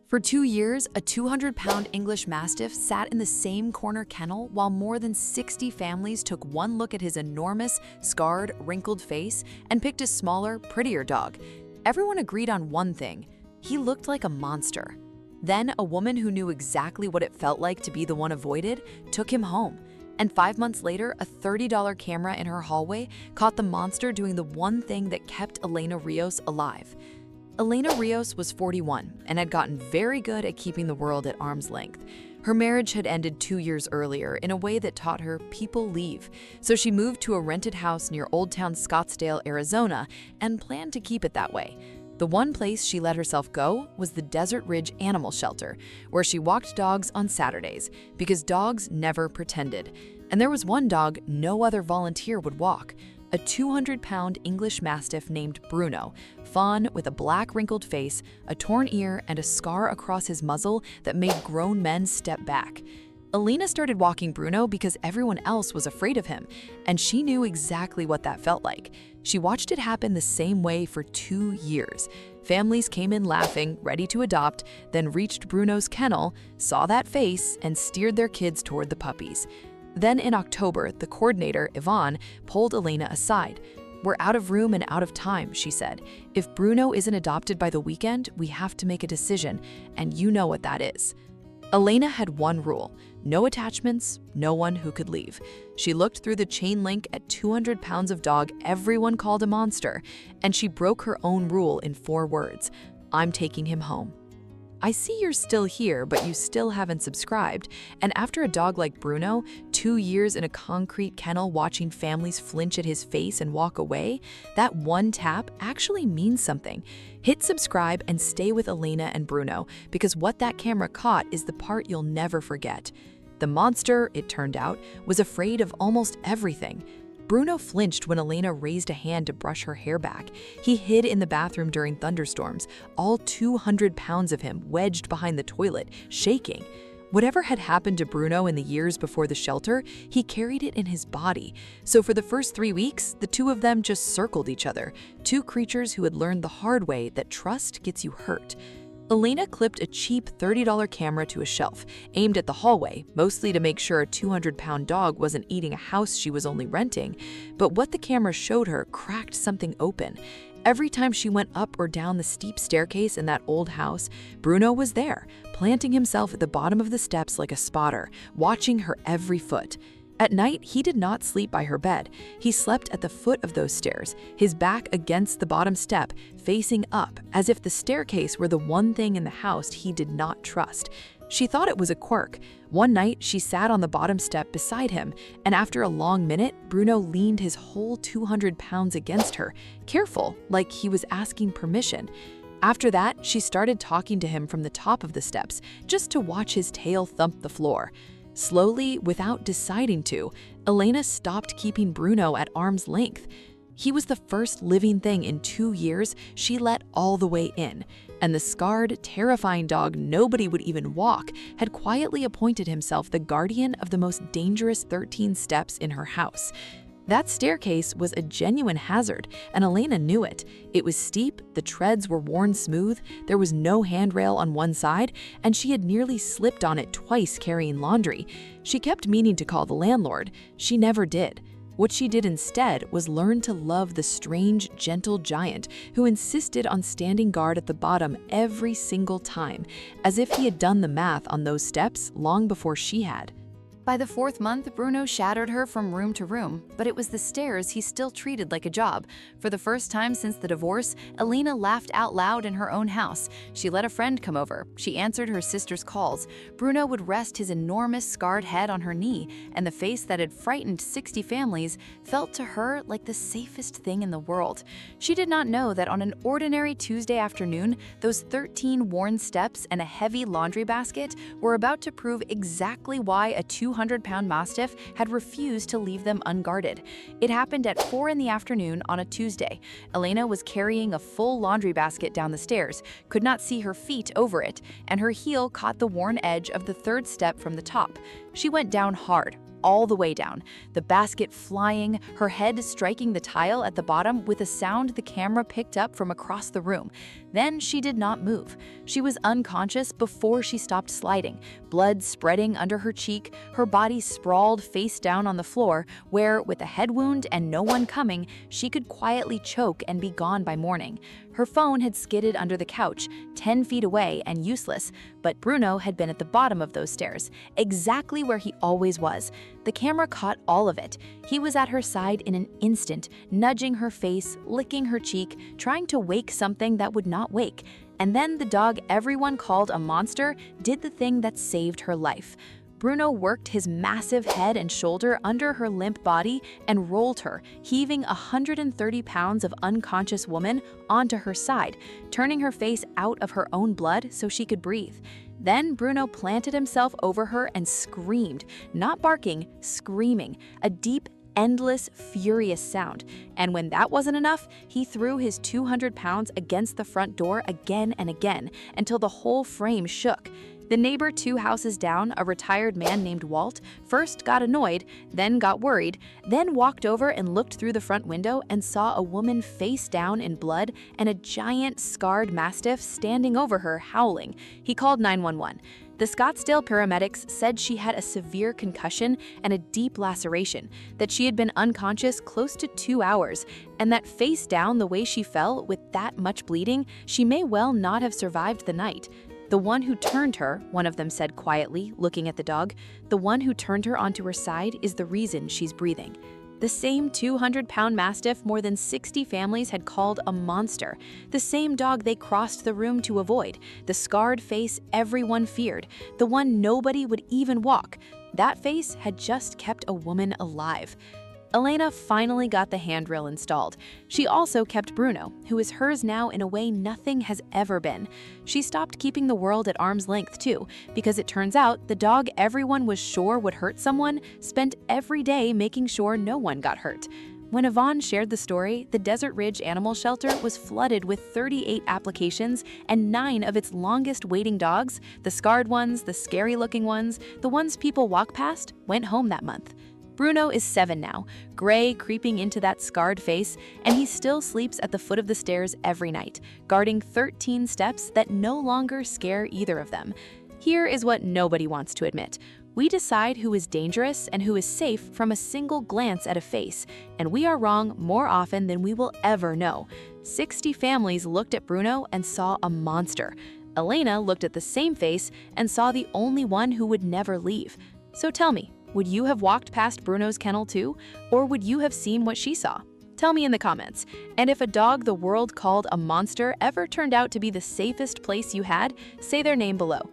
For 2 years, a 200-pound English Mastiff sat in the same corner kennel while more than 60 families took one look at his enormous, scarred, wrinkled face and picked a smaller, prettier dog. Everyone agreed on one thing: he looked like a monster. Then, a woman who knew exactly what it felt like to be the one avoided took him home. And 5 months later, a $30 camera in her hallway caught the monster doing the one thing that kept Elena Rios alive. Elena Rios was 41 and had gotten very good at keeping the world at arm's length. Her marriage had ended 2 years earlier in a way that taught her people leave, so she moved to a rented house near Old Town Scottsdale, Arizona, and planned to keep it that way. The one place she let herself go was the Desert Ridge Animal Shelter, where she walked dogs on Saturdays, because dogs never pretended. And there was one dog no other volunteer would walk: a 200-pound English Mastiff named Bruno, fawn with a black wrinkled face, a torn ear, and a scar across his muzzle that made grown men step back. Elena started walking Bruno because everyone else was afraid of him, and she knew exactly what that felt like. She watched it happen the same way for 2 years. Families came in laughing, ready to adopt, then reached Bruno's kennel, saw that face, and steered their kids toward the puppies. Then in October, the coordinator, Yvonne, pulled Elena aside. "We're out of room and out of time," she said. "If Bruno isn't adopted by the weekend, we have to make a decision, and you know what that is." Elena had one rule: no attachments, no one who could leave. She looked through the chain link at 200 pounds of dog everyone called a monster, and she broke her own rule in 4 words: "I'm taking him home." I see you're still here, but you still haven't subscribed. And after a dog like Bruno, 2 years in a concrete kennel watching families flinch at his face and walk away, that one tap actually means something. Hit subscribe and stay with Elena and Bruno, because what that camera caught is the part you'll never forget. The monster, it turned out, was afraid of almost everything. Bruno flinched when Elena raised a hand to brush her hair back. He hid in the bathroom during thunderstorms, all 200 pounds of him wedged behind the toilet, shaking. Whatever had happened to Bruno in the years before the shelter, he carried it in his body. So for the first 3 weeks, the two of them just circled each other, two creatures who had learned the hard way that trust gets you hurt. Elena clipped a cheap $30 camera to a shelf, aimed at the hallway, mostly to make sure a 200-pound dog wasn't eating a house she was only renting. But what the camera showed her cracked something open. Every time she went up or down the steep staircase in that old house, Bruno was there, planting himself at the bottom of the steps like a spotter, watching her every foot. At night, he did not sleep by her bed. He slept at the foot of those stairs, his back against the bottom step, facing up, as if the staircase were the one thing in the house he did not trust. She thought it was a quirk. One night, she sat on the bottom step beside him, and after a long minute, Bruno leaned his whole 200 pounds against her, careful, like he was asking permission. After that, she started talking to him from the top of the steps, just to watch his tail thump the floor. Slowly, without deciding to, Elena stopped keeping Bruno at arm's length. He was the first living thing in 2 years she let all the way in, and the scarred, terrifying dog nobody would even walk had quietly appointed himself the guardian of the most dangerous 13 steps in her house. That staircase was a genuine hazard, and Elena knew it. It was steep, the treads were worn smooth, there was no handrail on one side, and she had nearly slipped on it twice carrying laundry. She kept meaning to call the landlord. She never did. What she did instead was learn to love the strange, gentle giant who insisted on standing guard at the bottom every single time, as if he had done the math on those steps long before she had. By the 4th month, Bruno shadowed her from room to room, but it was the stairs he still treated like a job. For the first time since the divorce, Elena laughed out loud in her own house. She let a friend come over. She answered her sister's calls. Bruno would rest his enormous scarred head on her knee, and the face that had frightened 60 families felt to her like the safest thing in the world. She did not know that on an ordinary Tuesday afternoon, those 13 worn steps and a heavy laundry basket were about to prove exactly why a 200-pound Mastiff had refused to leave them unguarded. It happened at 4 in the afternoon on a Tuesday. Elena was carrying a full laundry basket down the stairs, could not see her feet over it, and her heel caught the worn edge of the 3rd step from the top. She went down hard, all the way down, the basket flying, her head striking the tile at the bottom with a sound the camera picked up from across the room. Then she did not move. She was unconscious before she stopped sliding, blood spreading under her cheek, her body sprawled face down on the floor, where, with a head wound and no one coming, she could quietly choke and be gone by morning. Her phone had skidded under the couch, 10 feet away and useless, but Bruno had been at the bottom of those stairs, exactly where he always was. The camera caught all of it. He was at her side in an instant, nudging her face, licking her cheek, trying to wake something that would not wake. And then the dog everyone called a monster did the thing that saved her life. Bruno worked his massive head and shoulder under her limp body and rolled her, heaving 130 pounds of unconscious woman onto her side, turning her face out of her own blood so she could breathe. Then Bruno planted himself over her and screamed, not barking, screaming, a deep, endless, furious sound. And when that wasn't enough, he threw his 200 pounds against the front door again and again until the whole frame shook. The neighbor 2 houses down, a retired man named Walt, first got annoyed, then got worried, then walked over and looked through the front window and saw a woman face down in blood and a giant scarred mastiff standing over her howling. He called 911. The Scottsdale paramedics said she had a severe concussion and a deep laceration, that she had been unconscious close to 2 hours, and that face down the way she fell with that much bleeding, she may well not have survived the night. The one who turned her, one of them said quietly, looking at the dog, the one who turned her onto her side is the reason she's breathing. The same 200-pound mastiff more than 60 families had called a monster. The same dog they crossed the room to avoid. The scarred face everyone feared. The one nobody would even walk. That face had just kept a woman alive. Elena finally got the handrail installed. She also kept Bruno, who is hers now in a way nothing has ever been. She stopped keeping the world at arm's length too, because it turns out the dog everyone was sure would hurt someone spent every day making sure no one got hurt. When Yvonne shared the story, the Desert Ridge Animal Shelter was flooded with 38 applications, and 9 of its longest waiting dogs, the scarred ones, the scary-looking ones, the ones people walk past, went home that month. Bruno is 7 now, gray creeping into that scarred face, and he still sleeps at the foot of the stairs every night, guarding 13 steps that no longer scare either of them. Here is what nobody wants to admit. We decide who is dangerous and who is safe from a single glance at a face, and we are wrong more often than we will ever know. 60 families looked at Bruno and saw a monster. Elena looked at the same face and saw the only one who would never leave. So tell me, would you have walked past Bruno's kennel too? Or would you have seen what she saw? Tell me in the comments. And if a dog the world called a monster ever turned out to be the safest place you had, say their name below.